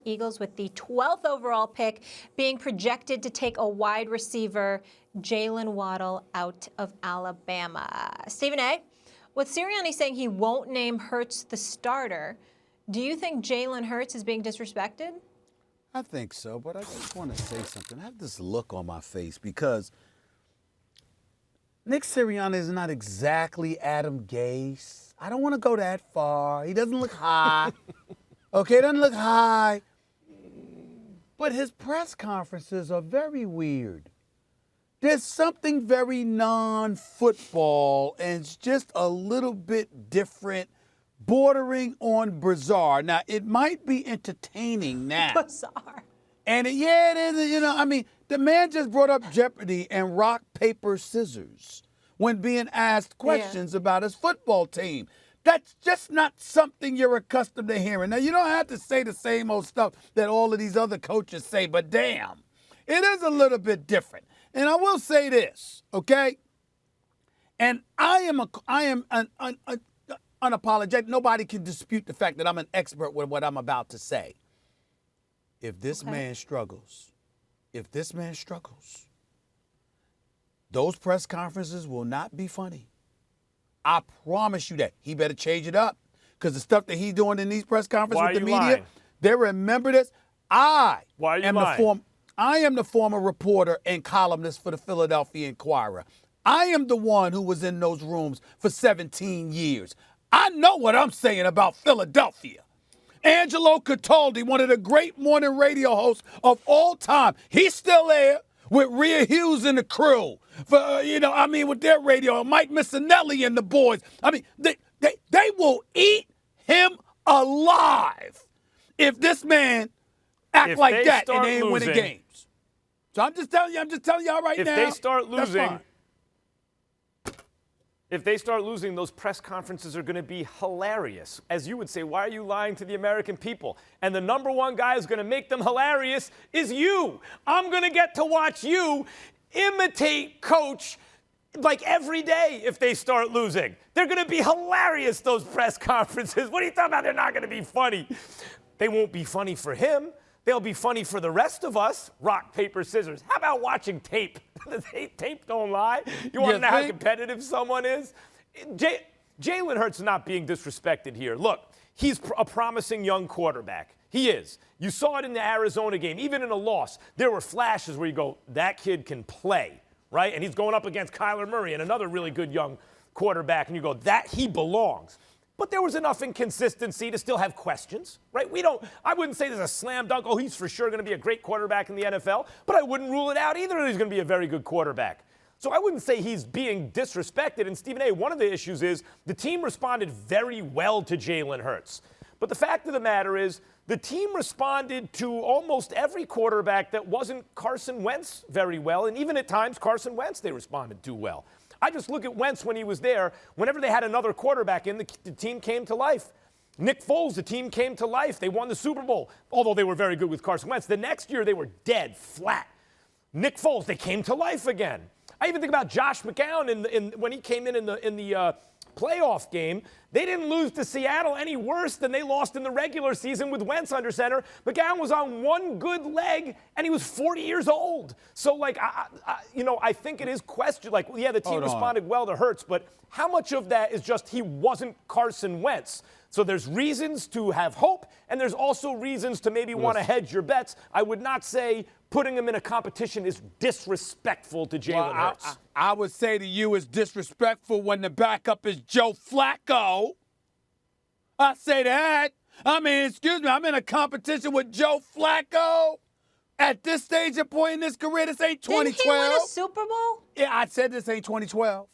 Eagles with the 12th overall pick being projected to take a wide receiver, Jalen Waddle, out of Alabama. Stephen A., with Sirianni saying he won't name Hurts the starter, do you think Jalen Hurts is being disrespected? I think so, but I just want to say something. I have this look on my face because Nick Sirianni is not exactly Adam Gase. I don't want to go that far. He doesn't look high. Okay, doesn't look high. But his press conferences are very weird. There's something very non-football, and it's just a little bit different, bordering on bizarre. Now, it might be entertaining now. Bizarre. And it is, the man just brought up Jeopardy and rock, paper, scissors when being asked questions about his football team. That's just not something you're accustomed to hearing. Now, you don't have to say the same old stuff that all of these other coaches say, but damn, it is a little bit different. And I will say this, okay? And I am unapologetic. Nobody can dispute the fact that I'm an expert with what I'm about to say. If this man struggles, those press conferences will not be funny. I promise you that. He better change it up because the stuff that he's doing in these press conferences with the media, lying? they remember this. I am the former reporter and columnist for the Philadelphia Inquirer. I am the one who was in those rooms for 17 years. I know what I'm saying about Philadelphia. Angelo Cataldi, one of the great morning radio hosts of all time, he's still there with Rhea Hughes and the crew. With their radio, Mike Missinelli and the boys. They will eat him alive if this man act like that and they ain't winning games. So I'm just telling y'all right now. If they start losing, those press conferences are going to be hilarious. As you would say, why are you lying to the American people? And the number one guy who's going to make them hilarious is you. I'm going to get to watch you imitate Coach like every day if they start losing. They're going to be hilarious, those press conferences. What are you talking about? They're not going to be funny. They won't be funny for him. They'll be funny for the rest of us. Rock, paper, scissors. How about watching tape? Tape don't lie. You want to know how competitive someone is? Jalen Hurts is not being disrespected here. Look, he's a promising young quarterback. He is. You saw it in the Arizona game. Even in a loss, there were flashes where you go, that kid can play, right? And he's going up against Kyler Murray and another really good young quarterback, and you go, that he belongs. But there was enough inconsistency to still have questions, right? I wouldn't say there's a slam dunk, he's for sure going to be a great quarterback in the NFL, but I wouldn't rule it out either that he's going to be a very good quarterback. So I wouldn't say he's being disrespected. And Stephen A., one of the issues is the team responded very well to Jalen Hurts. But the fact of the matter is the team responded to almost every quarterback that wasn't Carson Wentz very well, and even at times Carson Wentz they responded to well. I just look at Wentz when he was there. Whenever they had another quarterback in, the team came to life. Nick Foles, the team came to life. They won the Super Bowl, although they were very good with Carson Wentz. The next year, they were dead flat. Nick Foles, they came to life again. I even think about Josh McCown when he came in the playoff game. They didn't lose to Seattle any worse than they lost in the regular season with Wentz under center. McCown was on one good leg, and he was 40 years old. So, I think it is question. The team responded well to Hurts, but how much of that is just he wasn't Carson Wentz? So there's reasons to have hope, and there's also reasons to maybe want to hedge your bets. I would not say putting him in a competition is disrespectful to Jalen Hurts. I would say to you it's disrespectful when the backup is Joe Flacco. I say that. Excuse me, I'm in a competition with Joe Flacco. At this stage of point in his career, this ain't 2012. Didn't he win a Super Bowl? Yeah, I said this ain't 2012.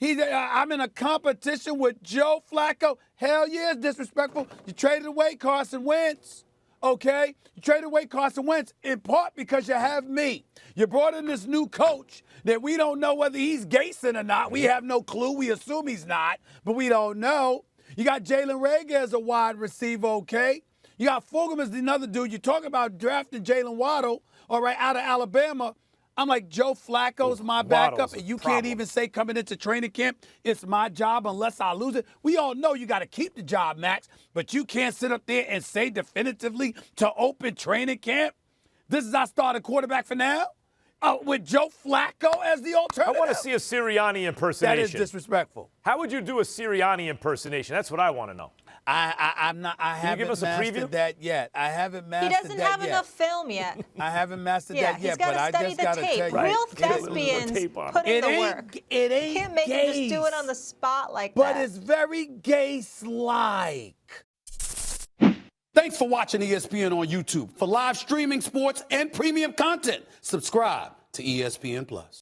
I'm in a competition with Joe Flacco. Hell yeah, it's disrespectful. You traded away Carson Wentz, okay? You traded away Carson Wentz in part because you have me. You brought in this new coach that we don't know whether he's Gason or not. We have no clue. We assume he's not, but we don't know. You got Jalen Reagor as a wide receiver, okay? You got Fulgham as another dude. You talk about drafting Jalen Waddle, all right, out of Alabama. I'm like, Joe Flacco's my backup, and you can't even say coming into training camp, it's my job unless I lose it. We all know you got to keep the job, Max, but you can't sit up there and say definitively to open training camp, this is our starting quarterback for now? With Joe Flacco as the alternative? I want to see a Sirianni impersonation. That is disrespectful. How would you do a Sirianni impersonation? That's what I want to know. I haven't mastered that yet. I haven't mastered that yet. He doesn't have enough film yet. I haven't mastered that yet, but I just got to tell you. Real thespians put in the work. It ain't You can't make him just do it on the spot like that. But it's very Gase-like. Thanks for watching ESPN on YouTube. For live streaming, sports, and premium content, subscribe to ESPN+.